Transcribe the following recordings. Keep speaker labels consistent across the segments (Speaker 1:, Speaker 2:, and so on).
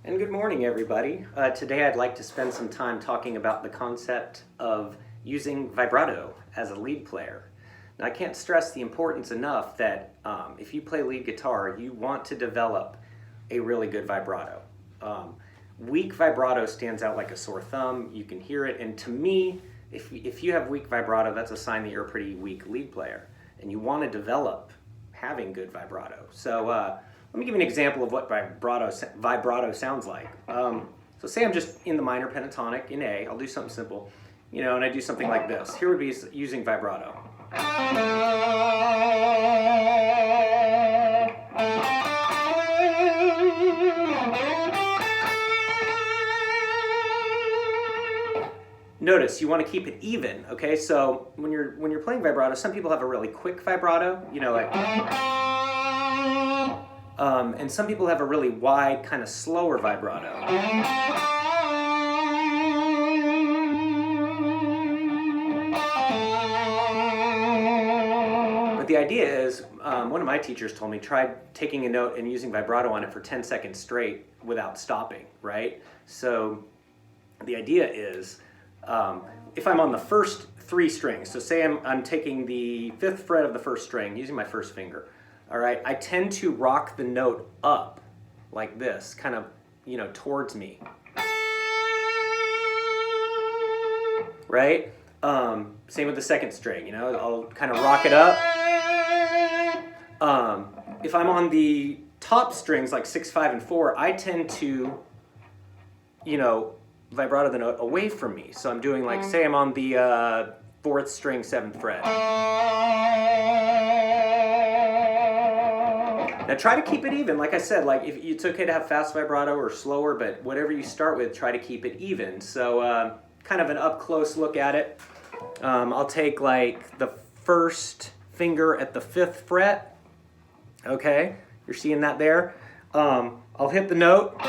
Speaker 1: And good morning, everybody. Today I'd like to spend some time talking about the concept of using vibrato as a lead player. Now, I can't stress the importance enough that if you play lead guitar, you want to develop a really good vibrato. Weak vibrato stands out like a sore thumb. You can hear it, and to me, if you have weak vibrato, that's a sign that you're a pretty weak lead player, and you want to develop having good vibrato. So let me give you an example of what vibrato sounds like. So say I'm just in the minor pentatonic in A. I'll do something simple, and I do something like this. Here would be using vibrato. Notice you want to keep it even, okay? So when you're playing vibrato, some people have a really quick vibrato, like. And some people have a really wide, kind of slower vibrato. But the idea is, one of my teachers told me, try taking a note and using vibrato on it for 10 seconds straight without stopping, right? So the idea is, if I'm on the first 3 strings, so say I'm taking the 5th fret of the 1st string, using my first finger, all right, I tend to rock the note up like this, kind of, towards me. Right? Same with the 2nd string, I'll kind of rock it up. If I'm on the top strings, like 6, 5, and 4, I tend to, vibrato the note away from me. So I'm doing like, say I'm on the 4th string, 7th fret. Now try to keep it even. Like I said, like if it's okay to have fast vibrato or slower, but whatever you start with, try to keep it even. So kind of an up close look at it. I'll take like the 1st finger at the 5th fret. Okay, you're seeing that there. I'll hit the note.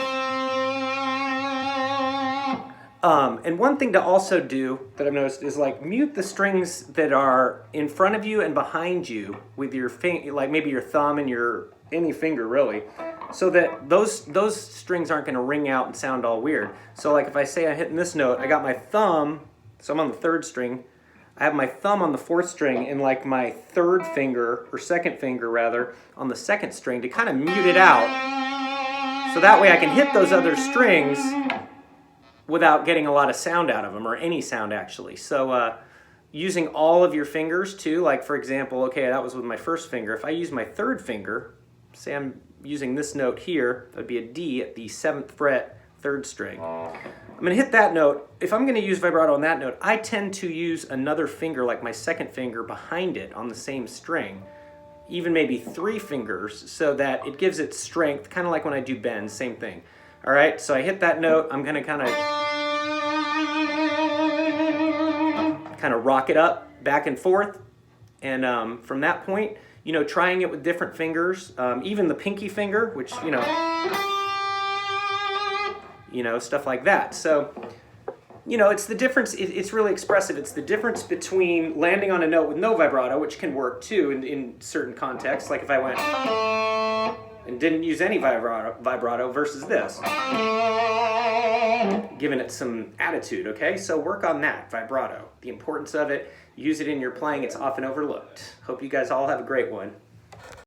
Speaker 1: And one thing to also do that I've noticed is like mute the strings that are in front of you and behind you with your finger, like maybe your thumb and any finger really, so that those strings aren't going to ring out and sound all weird. So like if I say I'm hitting this note, I got my thumb, so I'm on the 3rd string, I have my thumb on the 4th string and like my 3rd finger, or 2nd finger rather, on the 2nd string to kind of mute it out. So that way I can hit those other strings without getting a lot of sound out of them, or any sound actually. So using all of your fingers too, like for example, okay, that was with my 1st finger. If I use my 3rd finger, say I'm using this note here, that would be a D at the 7th fret, 3rd string. I'm gonna hit that note. If I'm gonna use vibrato on that note, I tend to use another finger, like my 2nd finger behind it on the same string, even maybe 3 fingers, so that it gives it strength, kind of like when I do bends, same thing. All right, so I hit that note, I'm gonna kind of rock it up back and forth, and from that point, trying it with different fingers, even the pinky finger, which, stuff like that. So, it's the difference, it's really expressive. It's the difference between landing on a note with no vibrato, which can work too in certain contexts, like if I went and didn't use any vibrato versus this, giving it some attitude, okay? So work on that, vibrato, the importance of it. Use it in your playing. It's often overlooked. Hope you guys all have a great one.